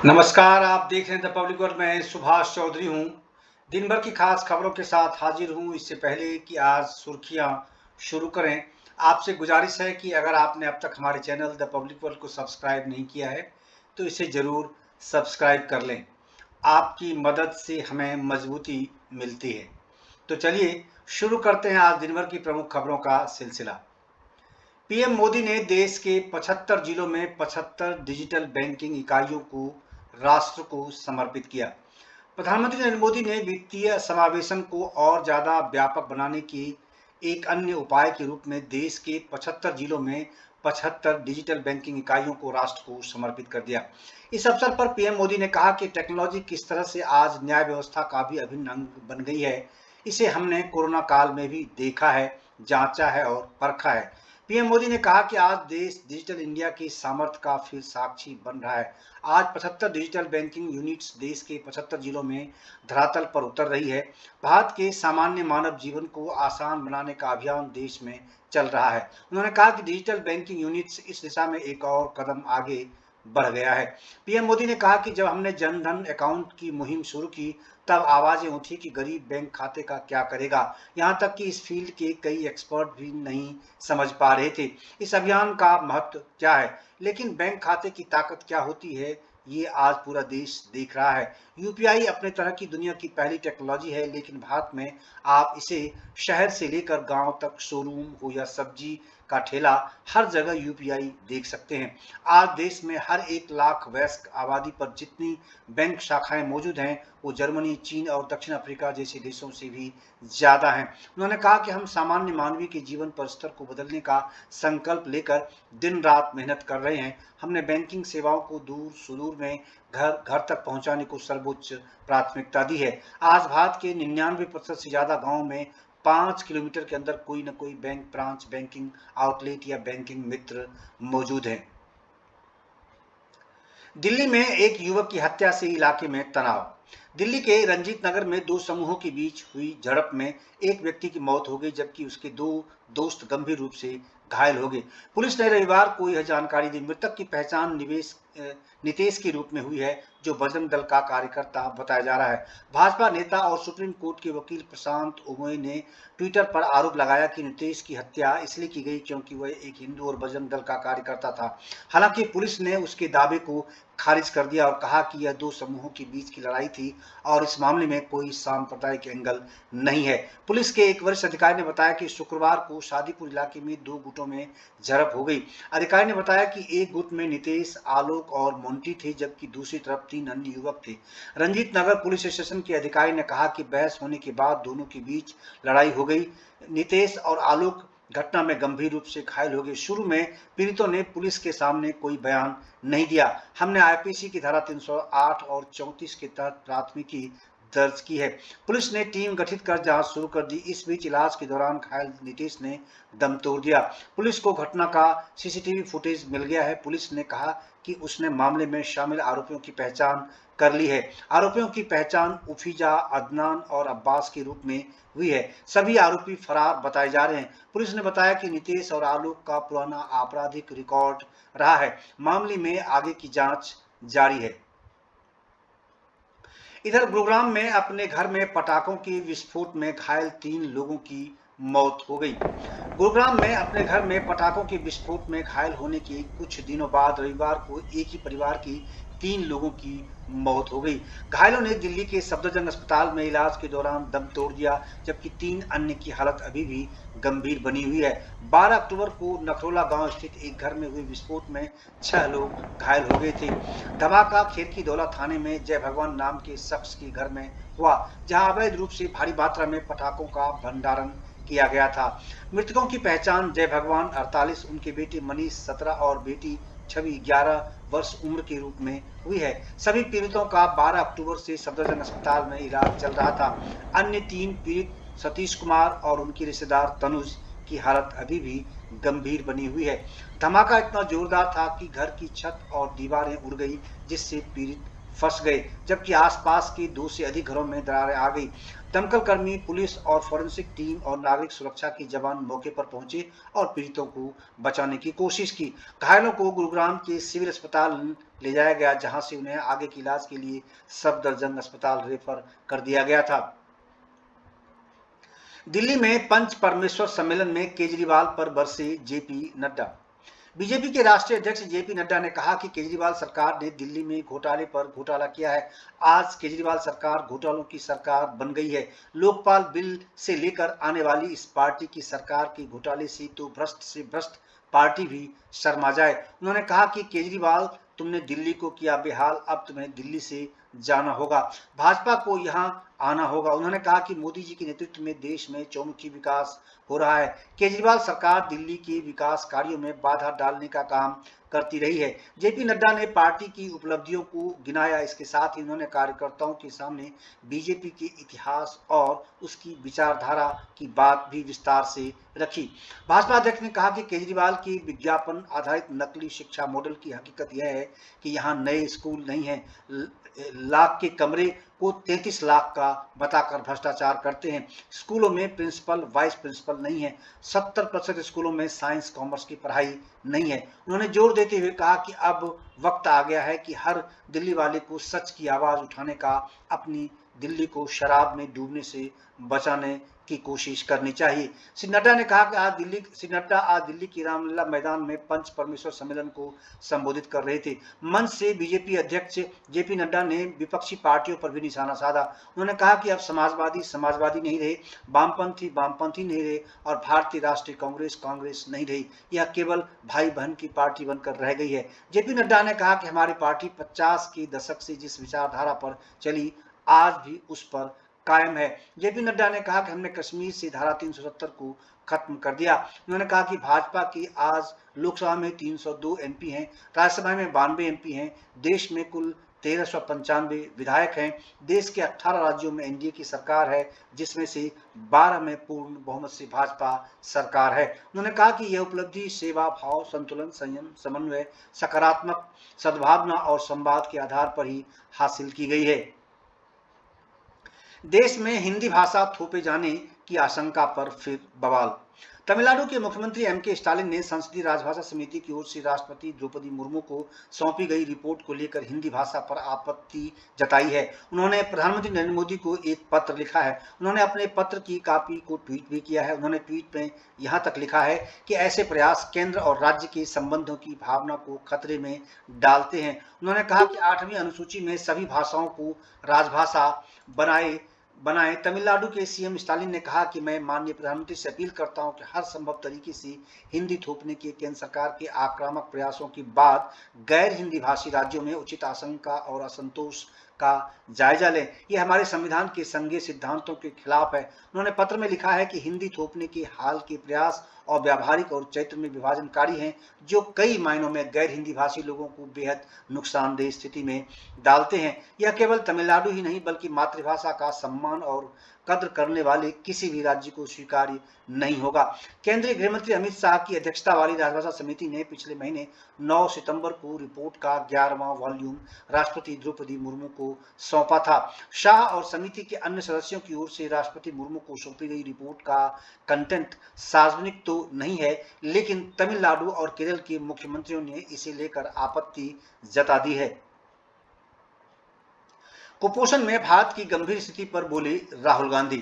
नमस्कार, आप देख रहे हैं द पब्लिक वर्ल्ड। मैं सुभाष चौधरी हूँ। दिन भर की खास खबरों के साथ हाजिर हूँ। इससे पहले कि आज सुर्खियाँ शुरू करें, आपसे गुजारिश है कि अगर आपने अब तक हमारे चैनल द पब्लिक वर्ल्ड को सब्सक्राइब नहीं किया है, तो इसे ज़रूर सब्सक्राइब कर लें। आपकी मदद से हमें मजबूती मिलती है। तो चलिए शुरू करते हैं आज दिन भर की प्रमुख खबरों का सिलसिला। पीएम मोदी ने देश के 75 जिलों में 75 डिजिटल बैंकिंग इकाइयों को राष्ट्र को समर्पित किया। प्रधानमंत्री नरेंद्र मोदी ने वित्तीय समावेशन को और ज्यादा व्यापक बनाने की एक अन्य उपाय के रूप में देश के 75 जिलों में 75 डिजिटल बैंकिंग इकाइयों को राष्ट्र को समर्पित कर दिया। इस अवसर पर पीएम मोदी ने कहा कि टेक्नोलॉजी किस तरह से आज न्याय व्यवस्था का भी अभिन्न अंग बन गई है, इसे हमने कोरोना काल में भी देखा है, जांचा है और परखा है। पीएम मोदी ने कहा कि आज देश डिजिटल इंडिया की सामर्थ्य का फिर साक्षी बन रहा है। आज 75 डिजिटल बैंकिंग यूनिट्स देश के 75 जिलों में धरातल पर उतर रही है। भारत के सामान्य मानव जीवन को आसान बनाने का अभियान देश में चल रहा है। उन्होंने कहा कि डिजिटल बैंकिंग यूनिट्स इस दिशा में एक और कदम आगे बढ़ गया है। पीएम मोदी ने कहा कि जब हमने जन धन अकाउंट की मुहिम शुरू की, तब आवाजें उठी कि गरीब बैंक खाते का क्या करेगा। यहाँ तक कि इस फील्ड के कई एक्सपर्ट भी नहीं समझ पा रहे थे इस अभियान का महत्व क्या है। लेकिन बैंक खाते की ताकत क्या होती है, ये आज पूरा देश देख रहा है। यूपीआई अपने तरह की दुनिया की पहली टेक्नोलॉजी है, लेकिन भारत में आप इसे शहर से लेकर गांव तक, शोरूम हो या सब्जी का ठेला, हर जगह यूपीआई देख सकते हैं। आज देश में हर 1 लाख वयस्क आबादी पर जितनी बैंक शाखाएं मौजूद हैं, वो जर्मनी, चीन और दक्षिण अफ्रीका जैसे देशों से भी ज्यादा हैं। उन्होंने कहा कि हम सामान्य मानवीय के जीवन पर स्तर को बदलने का संकल्प लेकर दिन रात मेहनत कर रहे हैं। हमने बैंकिंग सेवाओं को दूर सुदूर में घर घर तक पहुंचाने को सर्वोच्च प्राथमिकता दी है। आज भारत के 99% से ज्यादा गांवों में 5 किलोमीटर के अंदर कोई न कोई बैंक ब्रांच, बैंकिंग आउटलेट या बैंकिंग मित्र मौजूद है। दिल्ली में एक युवक की हत्या से इलाके में तनाव। दिल्ली के रंजीत नगर में दो समूहों के बीच हुई झड़प में एक व्यक्ति की मौत हो गई, जबकि उसके दो दोस्त गंभीर रूप से घायल हो गए। पुलिस ने रविवार को यह जानकारी दी। मृतक की पहचान नितेश के रूप में हुई है, जो बजरंग दल का कार्यकर्ता बताया जा रहा है। भाजपा नेता और सुप्रीम कोर्ट के वकील प्रशांत ओमोई ने ट्विटर पर आरोप लगाया कि नितेश की हत्या इसलिए की गई क्योंकि वह एक हिंदू और बजरंग दल का कार्यकर्ता था। हालांकि पुलिस ने उसके दावे को खारिज कर दिया और कहा कि यह दो समूहों के बीच की लड़ाई थी और इस मामले में कोई सांप्रदायिक एंगल नहीं है। पुलिस के एक वरिष्ठ अधिकारी ने बताया कि शुक्रवार को शादीपुर इलाके में दो गुटों में झड़प हो गई। अधिकारी ने बताया कि एक गुट में नितेश, आलोक और मोंटी थे, जबकि दूसरी तरफ 3 अन्य युवक थे। रंजीत नगर पुलिस स्टेशन के अधिकारी ने कहा कि बहस होने के बाद दोनों के बीच लड़ाई हो गई। नितेश और आलोक घटना में गंभीर रूप से घायल हो गए। शुरू में पीड़ितों ने पुलिस के सामने कोई बयान नहीं दिया। हमने आईपीसी की धारा 308 और 34 के तहत प्राथमिकी दर्ज की है। पुलिस ने टीम गठित कर जांच शुरू कर दी। इस बीच इलाज के दौरान घायल नितेश ने दम तोड़ दिया। पुलिस को घटना का सीसीटीवी फुटेज मिल गया है। पुलिस ने कहा कि उसने मामले में शामिल आरोपियों की पहचान कर ली है। आरोपियों की पहचान उफीजा, अदनान और अब्बास के रूप में हुई है। सभी आरोपी फरार बताए जा रहे हैं। पुलिस ने बताया कि नितेश और आलोक का पुराना आपराधिक रिकॉर्ड रहा है। मामले में आगे की जांच जारी है। इधर गुरुग्राम में अपने घर में पटाखों के विस्फोट में घायल 3 लोगों की मौत हो गई। गुरुग्राम में अपने घर में पटाखों के विस्फोट में घायल होने के कुछ दिनों बाद रविवार को एक ही परिवार की 3 लोगों की मौत हो गई। घायलों ने दिल्ली के सफदरजंग अस्पताल में इलाज के दौरान दम तोड़ दिया, जबकि 3 अन्य की हालत अभी भी गंभीर बनी हुई है। 12 अक्टूबर को नखरोला गांव स्थित एक घर में हुए विस्फोट में 6 लोग घायल हो गए थे। धमाका खेत की दौला थाने में जय भगवान नाम के शख्स के घर में हुआ, जहां अवैध रूप से भारी मात्रा में पटाखों का भंडारण किया गया था। मृतकों की पहचान जय भगवान 48, उनके बेटे मनीष 17 और बेटी छवि 11 वर्ष उम्र के रूप में हुई है। सभी पीड़ितों का 12 अक्टूबर से सफदरजंग अस्पताल में इलाज चल रहा था। अन्य 3 पीड़ित सतीश कुमार और उनके रिश्तेदार तनुज की हालत अभी भी गंभीर बनी हुई है। धमाका इतना जोरदार था कि घर की छत और दीवारें उड़ गई, जिससे पीड़ित फंस गए, जबकि आसपास के 2 से अधिक घरों में दरारें आ गई। दमकल कर्मी, पुलिस और फोरेंसिक टीम और नागरिक सुरक्षा के जवान मौके पर पहुंचे और पीड़ितों को बचाने की कोशिश की। घायलों को गुरुग्राम के सिविल अस्पताल ले जाया गया, जहां से उन्हें आगे के इलाज के लिए सफदरजंग अस्पताल रेफर कर दिया गया था। दिल्ली में पंच परमेश्वर सम्मेलन में केजरीवाल पर बरसे जेपी नड्डा। बीजेपी के राष्ट्रीय अध्यक्ष जेपी नड्डा ने कहा कि केजरीवाल सरकार ने दिल्ली में घोटाले पर घोटाला किया है। आज केजरीवाल सरकार घोटालों की सरकार बन गई है। लोकपाल बिल से लेकर आने वाली इस पार्टी की सरकार के घोटाले से तो भ्रष्ट से भ्रष्ट पार्टी भी शर्मा जाए। उन्होंने कहा कि केजरीवाल, तुमने दिल्ली को किया बेहाल, अब तुम्हें दिल्ली से जाना होगा, भाजपा को यहां आना होगा। उन्होंने कहा कि मोदी जी के नेतृत्व में देश में चौमुखी विकास हो रहा है। केजरीवाल सरकार दिल्ली के विकास कार्यों में बाधा डालने का काम करती रही है। जेपी नड्डा ने पार्टी की उपलब्धियों को गिनाया। इसके साथ ही उन्होंने कार्यकर्ताओं के सामने बीजेपी के इतिहास और उसकी विचारधारा की बात भी विस्तार से रखी। भाजपा अध्यक्ष ने कहा कि केजरीवाल की विज्ञापन आधारित नकली शिक्षा मॉडल की हकीकत यह है कि यहाँ नए स्कूल नहीं है, लाख के कमरे को 33 लाख का बताकर भ्रष्टाचार करते हैं। स्कूलों में प्रिंसिपल, वाइस प्रिंसिपल नहीं है। 70% स्कूलों में साइंस कॉमर्स की पढ़ाई नहीं है। उन्होंने जोर देते हुए कहा कि अब वक्त आ गया है कि हर दिल्ली वाले को सच की आवाज उठाने का, अपनी दिल्ली को शराब में डूबने से बचाने की कोशिश करनी चाहिए। श्री नड्डा ने कहा कि श्री नड्डा आज दिल्ली की रामलीला मैदान में पंच परमेश्वर सम्मेलन को संबोधित कर रहे थे। मंच से बीजेपी अध्यक्ष जेपी नड्डा ने विपक्षी पार्टियों पर भी निशाना साधा। उन्होंने कहा कि अब समाजवादी समाजवादी नहीं रहे, वामपंथी वामपंथी नहीं रहे और भारतीय राष्ट्रीय कांग्रेस कांग्रेस नहीं रही। यह केवल भाई बहन की पार्टी बनकर रह गई है। जेपी नड्डा ने कहा कि हमारी पार्टी 50 के दशक से जिस विचारधारा पर चली, आज भी उस पर कायम है। जेपी नड्डा ने कहा कि हमने कश्मीर से धारा 370 को खत्म कर दिया। उन्होंने कहा कि भाजपा की आज लोकसभा में 302 एमपी हैं, राज्यसभा में 92 एमपी हैं, देश में कुल 1395 विधायक हैं। देश के 18 राज्यों में एनडीए की सरकार है, जिसमें से 12 में पूर्ण बहुमत से भाजपा सरकार है। उन्होंने कहा कि यह उपलब्धि सेवा भाव, संतुलन, संयम, समन्वय, सकारात्मक सद्भावना और संवाद के आधार पर ही हासिल की गई है। देश में हिंदी भाषा थोपे जाने की आशंका पर फिर बवाल। तमिलनाडु के मुख्यमंत्री एमके स्टालिन ने संसदीय राजभाषा समिति की ओर से राष्ट्रपति द्रौपदी मुर्मू को सौंपी गई रिपोर्ट को लेकर हिंदी भाषा पर आपत्ति जताई है। उन्होंने प्रधानमंत्री नरेंद्र मोदी को एक पत्र लिखा है। उन्होंने अपने पत्र की कॉपी को ट्वीट भी किया है। उन्होंने ट्वीट में यहाँ तक लिखा है कि ऐसे प्रयास केंद्र और राज्य के संबंधों की भावना को खतरे में डालते हैं। उन्होंने कहा कि 8वीं अनुसूची में सभी भाषाओं को राजभाषा बनाए। तमिलनाडु के सीएम स्टालिन ने कहा कि मैं माननीय प्रधानमंत्री से अपील करता हूं कि हर संभव तरीके से हिंदी थोपने के केंद्र सरकार के आक्रामक प्रयासों के बाद गैर हिंदी भाषी राज्यों में उचित आशंका और असंतोष का जायजा लें। यह हमारे संविधान के संघीय सिद्धांतों के खिलाफ है। उन्होंने पत्र में लिखा है कि हिंदी थोपने के हाल के प्रयास अव्यावहारिक और चरित्र में विभाजनकारी हैं, जो कई मायनों में गैर हिंदी भाषी लोगों को बेहद नुकसानदेह स्थिति में डालते हैं। यह केवल तमिलनाडु ही नहीं बल्कि मातृभाषा का सम्मान और कद्र करने वाले किसी भी राज्य को स्वीकार्य नहीं होगा। केंद्रीय गृह मंत्री अमित शाह की अध्यक्षता वाली राजभाषा समिति ने पिछले महीने 9 सितंबर को रिपोर्ट का 11वां वॉल्यूम राष्ट्रपति द्रौपदी मुर्मू को सौंपा था। शाह और समिति के अन्य सदस्यों की ओर से राष्ट्रपति मुर्मू को सौंपी गई रिपोर्ट का कंटेंट सार्वजनिक तो नहीं है, लेकिन तमिलनाडु और केरल के मुख्यमंत्रियों ने इसे लेकर आपत्ति जता दी है। कुपोषण में भारत की गंभीर स्थिति पर बोले Rahul Gandhi.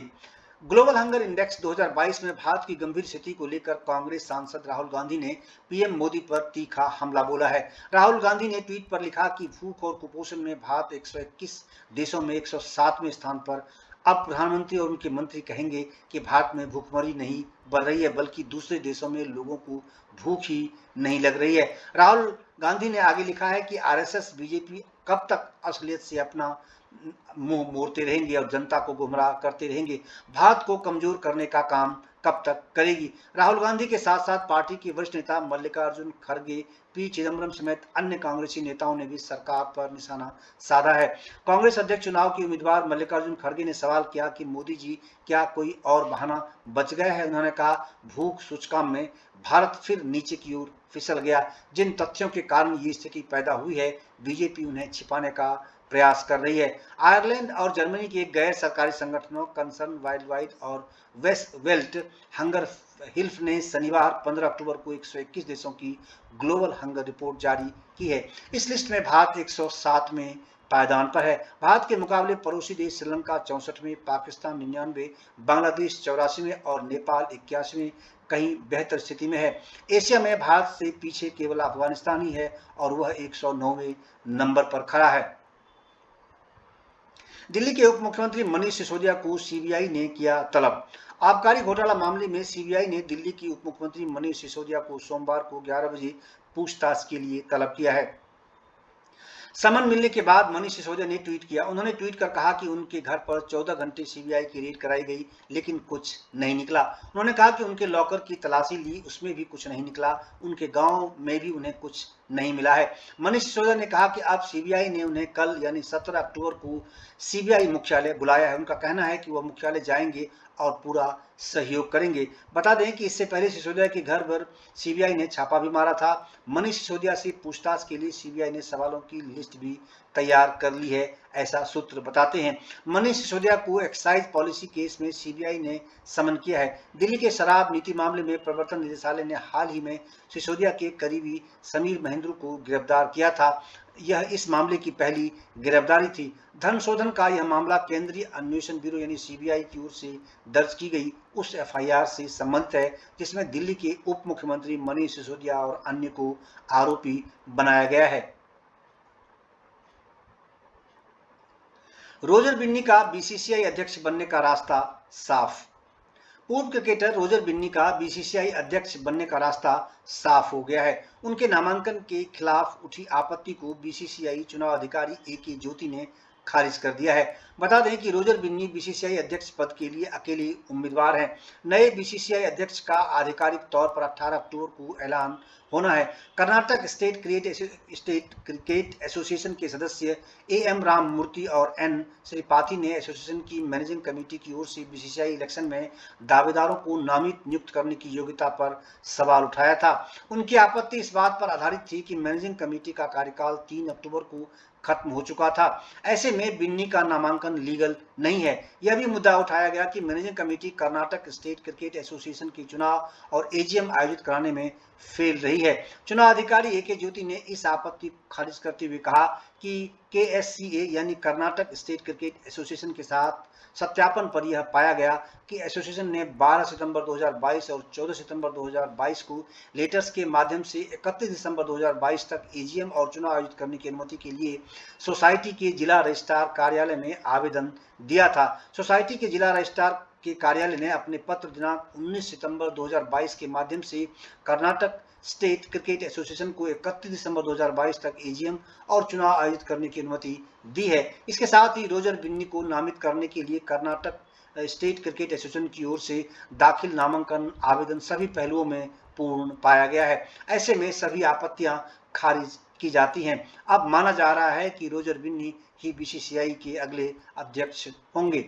Global hunger index 2022 में भारत की गंभीर स्थिति को लेकर कांग्रेस सांसद राहुल गांधी ने पीएम मोदी पर तीखा हमला बोला है। राहुल गांधी ने ट्वीट पर लिखा कि भूख और कुपोषण में भारत 121 देशों में 107वें स्थान पर। अब प्रधानमंत्री और उनके मंत्री कहेंगे कि भारत में भूखमरी नहीं बढ़ रही है, बल्कि दूसरे देशों में लोगों को भूख ही नहीं लग रही है। राहुल गांधी ने आगे लिखा है कि आरएसएस, बीजेपी कब तक असलियत से अपना मुंह मोड़ते रहेंगे और जनता को गुमराह करते रहेंगे। भारत को कमजोर करने का काम कब तक करेगी। राहुल गांधी के साथ साथ पार्टी के वरिष्ठ नेता मल्लिकार्जुन खड़गे, पी चिदम्बरम समेत अन्य कांग्रेसी नेताओं ने भी सरकार पर निशाना साधा है। कांग्रेस अध्यक्ष चुनाव के उम्मीदवार मल्लिकार्जुन खड़गे ने सवाल किया कि मोदी जी क्या कोई और बहाना बच गया है। उन्होंने कहा, भूख सूचकांक में भारत फिर नीचे की ओर फिसल गया। जिन तथ्यों के कारण ये स्थिति पैदा हुई है, बीजेपी उन्हें छिपाने का प्रयास कर रही है। आयरलैंड और जर्मनी के गैर सरकारी संगठनों कंसर्न वाइल्ड और वेस्ट वेल्ट हंगर हिल्फ ने शनिवार 15 अक्टूबर को 121 देशों की ग्लोबल हंगर रिपोर्ट जारी की है। इस लिस्ट में भारत 107 में पायदान पर है। भारत के मुकाबले पड़ोसी देश श्रीलंका 64वें, पाकिस्तान 99, बांग्लादेश 84वें और नेपाल 81वें कहीं बेहतर स्थिति में है। एशिया में भारत से पीछे केवल अफगानिस्तान ही है और वह 109वें नंबर पर खड़ा है। दिल्ली के उप मुख्यमंत्री मनीष सिसोदिया को सीबीआई ने किया तलब। आबकारी घोटाला मामले में सीबीआई ने दिल्ली की उप मुख्यमंत्री मनीष सिसोदिया को सोमवार को 11 बजे पूछताछ के लिए तलब किया है। समन मिलने के बाद मनीष सिसोदिया ने ट्वीट किया। उन्होंने ट्वीट कर कहा कि उनके घर पर 14 घंटे सीबीआई की रेड कराई गई लेकिन कुछ नहीं निकला। उन्होंने कहा कि उनके लॉकर की तलाशी ली, उसमें भी कुछ नहीं निकला। उनके गांव में भी उन्हें कुछ नहीं मिला है। मनीष सिसोदिया ने कहा कि अब सीबीआई ने उन्हें कल यानी 17 अक्टूबर को सीबीआई मुख्यालय बुलाया है। उनका कहना है कि वह मुख्यालय जाएंगे और पूरा सहयोग करेंगे। बता दें कि इससे पहले सिसोदिया के घर पर सीबीआई ने छापा भी मारा था। मनीष सिसोदिया से पूछताछ के लिए सीबीआई ने सवालों की लिस्ट भी तैयार कर ली है, ऐसा सूत्र बताते हैं। मनीष सिसोदिया को एक्साइज पॉलिसी केस में सीबीआई ने समन किया है। दिल्ली के शराब नीति मामले में प्रवर्तन निदेशालय ने हाल ही में सिसोदिया के करीबी समीर महेंद्र को गिरफ्तार किया था। यह इस मामले की पहली गिरफ्तारी थी। धन शोधन का यह मामला केंद्रीय अन्वेषण ब्यूरो यानी सीबीआई की ओर से दर्ज की गई उस एफआईआर से संबंधित है जिसमें दिल्ली के उप मुख्यमंत्री मनीष सिसोदिया और अन्य को आरोपी बनाया गया है। रोजर बिन्नी का बीसीसीआई अध्यक्ष बनने का रास्ता साफ। पूर्व क्रिकेटर रोजर बिन्नी का बीसीसीआई अध्यक्ष बनने का रास्ता साफ हो गया है। उनके नामांकन के खिलाफ उठी आपत्ति को बीसीसीआई चुनाव अधिकारी एके ज्योति ने खारिज कर दिया है। बता दें कि रोजर बिन्नी बीसीसीआई अध्यक्ष पद के लिए अकेले उम्मीदवार हैं। नए बीसीसीआई अध्यक्ष का आधिकारिक तौर पर 18 अक्टूबर को ऐलान होना है। कर्नाटक स्टेट क्रिकेट एसोसिएशन के सदस्य एएम राम मूर्ति और एन श्रीपाठी ने एसोसिएशन की मैनेजिंग कमेटी की ओर से बीसीसीआई इलेक्शन में दावेदारों को नामित नियुक्त करने की योग्यता पर सवाल उठाया था। उनकी आपत्ति इस बात पर आधारित थी कि मैनेजिंग कमेटी का कार्यकाल 3 अक्टूबर को खत्म हो चुका था। ऐसे में बिन्नी का नामांकन लीगल नहीं है। यह भी मुद्दा उठाया गया कि managing committee Karnataka state cricket association के चुनाव और एजीएम आयोजित कराने में फेल रही है। चुनाव अधिकारी एके ज्योति ने इस आपत्ति को खारिज करते हुए कहा कि केएससीए यानी कर्नाटक स्टेट क्रिकेट एसोसिएशन के साथ सत्यापन पर यह पाया गया कि एसोसिएशन ने 12 सितंबर 2022 और 14 सितंबर 2022 को लेटर्स के माध्यम से 31 दिसंबर 2022 तक एजीएम और चुनाव आयोजित करने की अनुमति के लिए सोसाइटी के जिला रजिस्ट्रार कार्यालय में आवेदन दिया था। सोसाइटी के जिला रजिस्ट्रार के कार्यालय ने अपने पत्र दिनांक 19 सितंबर 2022 के माध्यम से कर्नाटक स्टेट क्रिकेट एसोसिएशन को 31 दिसंबर 2022 तक एजीएम और चुनाव आयोजित करने की अनुमति दी है। इसके साथ ही रोजर बिन्नी को नामित करने के लिए कर्नाटक स्टेट क्रिकेट एसोसिएशन की ओर से दाखिल नामांकन आवेदन सभी पहलुओं में पूर्ण पाया गया है। ऐसे में सभी आपत्तियां खारिज की जाती हैं। अब माना जा रहा है कि रोजर बिन्नी ही बीसीसीआई के अगले अध्यक्ष होंगे।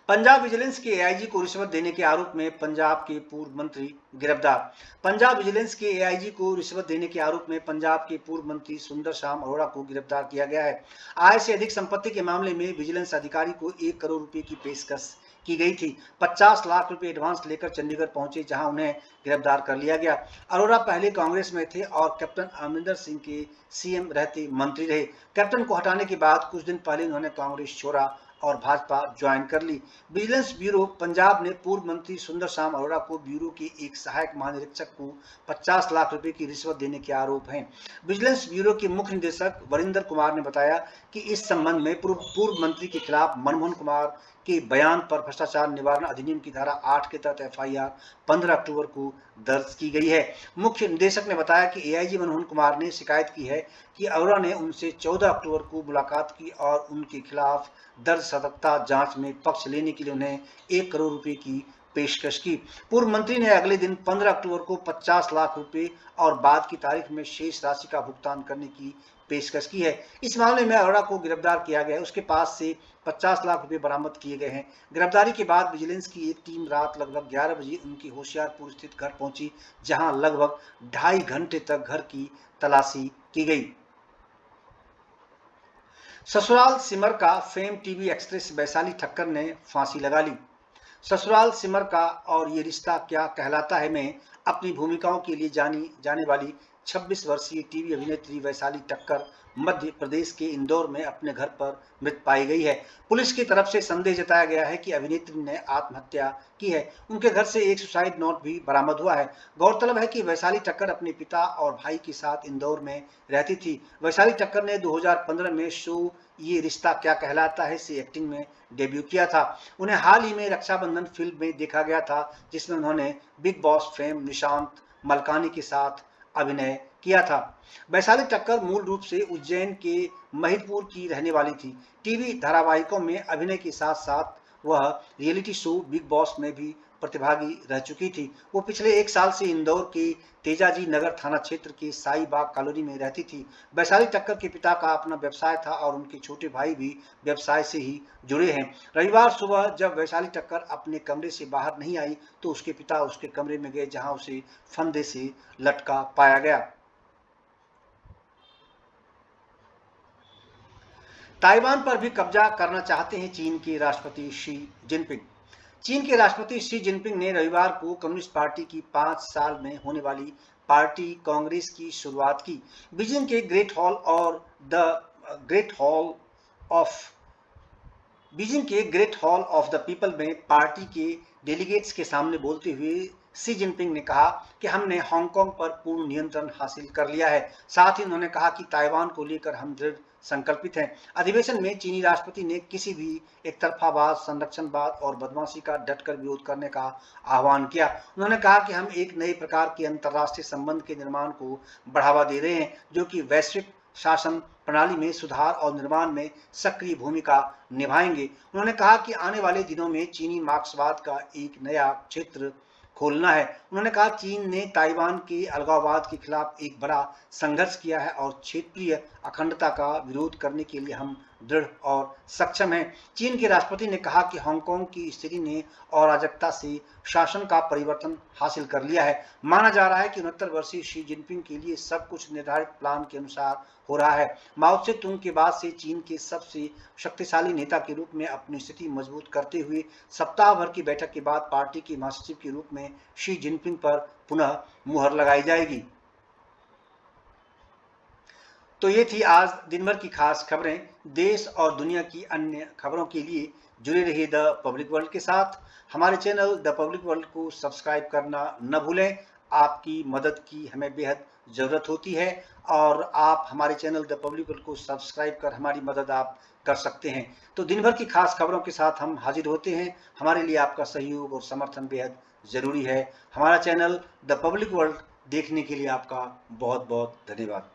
पंजाब विजिलेंस के एआईजी को रिश्वत देने के आरोप में पंजाब के पूर्व मंत्री गिरफ्तार। पंजाब विजिलेंस के एआईजी को रिश्वत देने के आरोप में पंजाब के पूर्व मंत्री सुंदर श्याम अरोड़ा को गिरफ्तार किया गया है। आय से अधिक संपत्ति के मामले में विजिलेंस अधिकारी को 1 करोड़ रुपए की पेशकश की गई थी। 50 लाख रुपए एडवांस लेकर चंडीगढ़ पहुंचे जहां उन्हें गिरफ्तार कर लिया गया। अरोड़ा पहले कांग्रेस में थे और कैप्टन अमरिंदर सिंह के सीएम रहते मंत्री रहे। कैप्टन को हटाने के बाद कुछ दिन पहले उन्होंने कांग्रेस छोड़ा और भाजपा ज्वाइन कर ली। विजिलेंस ब्यूरो पंजाब ने पूर्व मंत्री सुंदर श्याम अरोड़ा को ब्यूरो के एक सहायक महानिरीक्षक को 50 लाख रुपए की रिश्वत देने के आरोप हैं। विजिलेंस ब्यूरो के मुख्य निदेशक वरिंदर कुमार ने बताया कि इस संबंध में पूर्व मंत्री के खिलाफ मनमोहन कुमार के बयान पर भ्रष्टाचार निवारण अधिनियम की धारा 8 के तहत एफआईआर 15 अक्टूबर को दर्ज की गई है। मुख्य निदेशक ने बताया कि एआईजी मनमोहन कुमार ने शिकायत की है कि अरोड़ा ने उनसे 14 अक्टूबर को मुलाकात की और उनके खिलाफ दर्ज सतर्कता जांच में पक्ष लेने के लिए उन्हें 1 करोड़ रुपए की पेशकश की। पूर्व मंत्री ने अगले दिन 15 अक्टूबर को 50 लाख रुपए और बाद की तारीख में शेष राशि का भुगतान करने की पेशकश की है। इस मामले में अरोड़ा को गिरफ्तार किया गया है। उसके पास से 50 लाख रुपए बरामद किए गए हैं। गिरफ्तारी के बाद विजिलेंस की एक टीम रात लगभग 11 बजे उनकी होशियारपुर स्थित घर पहुंची जहां लगभग 2.5 घंटे तक घर की तलाशी की गई। ससुराल सिमर का fame TV actress Vaishali Thakkar ने फांसी लगा ली। ससुराल सिमर का और ये रिश्ता क्या कहलाता है में अपनी भूमिकाओं के लिए जानी जाने वाली 26 वर्षीय टीवी अभिनेत्री वैशाली ठक्कर मध्य प्रदेश के इंदौर में अपने घर पर मृत पाई गई है। पुलिस की तरफ से संदेह जताया गया है कि अभिनेत्री ने आत्महत्या की है। उनके घर से एक सुसाइड नोट भी बरामद हुआ है। गौरतलब है कि वैशाली ठक्कर अपने पिता और भाई के साथ इंदौर में रहती थी। वैशाली ठक्कर ने 2015 में शो ये रिश्ता क्या कहलाता है से एक्टिंग में डेब्यू किया था। उन्हें हाल ही में रक्षाबंधन फिल्म में देखा गया था, जिसमें उन्होंने big boss fame Nishant Malkani के साथ अभिनय किया था। वैशाली ठक्कर मूल रूप से उज्जैन के महिदपुर की रहने वाली थी। टीवी धारावाहिकों में अभिनय के साथ साथ वह रियलिटी शो बिग बॉस में भी प्रतिभागी रह चुकी थी। वो पिछले 1 साल से इंदौर के तेजाजी नगर थाना क्षेत्र के साई बाग कॉलोनी में रहती थी। वैशाली ठक्कर के पिता का अपना व्यवसाय था और उनके छोटे भाई भी व्यवसाय से ही जुड़े हैं। रविवार सुबह जब वैशाली ठक्कर अपने कमरे से बाहर नहीं आई तो उसके पिता उसके कमरे में गए, जहां उसे फंदे से लटका पाया गया। ताइवान पर भी कब्जा करना चाहते हैं चीन के राष्ट्रपति शी जिनपिंग। चीन के राष्ट्रपति शी जिनपिंग ने रविवार को कम्युनिस्ट पार्टी की 5 साल में होने वाली पार्टी कांग्रेस की शुरुआत की। बीजिंग के great hall of the people में पार्टी के डेलीगेट्स के सामने बोलते हुए शी जिनपिंग ने कहा कि हमने हांगकांग पर पूर्ण नियंत्रण हासिल कर लिया है। साथ ही उन्होंने कहा कि ताइवान को लेकर हम दृढ़ संकल्पित हैं। अधिवेशन में चीनी राष्ट्रपति ने किसी भी एकतरफावाद, संरक्षणवाद और बदमाशी का डटकर विरोध करने का आह्वान किया। उन्होंने कहा कि हम एक नए प्रकार के अंतर्राष्ट्रीय संबंध के निर्माण को बढ़ावा दे रहे हैं, जो कि वैश्विक शासन प्रणाली में सुधार और निर्माण में सक्रिय भूमिका निभाएंगे। उन्होंने कहा कि आने वाले दिनों में चीनी मार्क्सवाद का एक नया क्षेत्र खोलना है। उन्होंने कहा चीन ने ताइवान के अलगाववाद के खिलाफ एक बड़ा संघर्ष किया है और क्षेत्रीय अखंडता का विरोध करने के लिए हम दृढ़ और सक्षम हैं। चीन के राष्ट्रपति ने कहा कि हांगकांग की स्थिति ने अराजकता से शासन का परिवर्तन हासिल कर लिया है। माना जा रहा है कि 69 वर्षीय शी जिनपिंग के लिए सब कुछ निर्धारित प्लान के अनुसार हो रहा है। माओ से तुंग के बाद से चीन के सबसे शक्तिशाली नेता के रूप में अपनी स्थिति मजबूत करते हुए सप्ताह भर की बैठक के बाद पार्टी के महासचिव के रूप में शी जिनपिंग पर पुनः मुहर लगाई जाएगी। तो ये थी आज दिन भर की खास खबरें। देश और दुनिया की अन्य खबरों के लिए जुड़े रहिए द पब्लिक वर्ल्ड के साथ। हमारे चैनल द पब्लिक वर्ल्ड को सब्सक्राइब करना न भूलें। आपकी मदद की हमें बेहद ज़रूरत होती है और आप हमारे चैनल द पब्लिक वर्ल्ड को सब्सक्राइब कर हमारी मदद आप कर सकते हैं। तो दिन भर की खास खबरों के साथ हम हाजिर होते हैं। हमारे लिए आपका सहयोग और समर्थन बेहद ज़रूरी है। हमारा चैनल द पब्लिक वर्ल्ड देखने के लिए आपका बहुत बहुत धन्यवाद।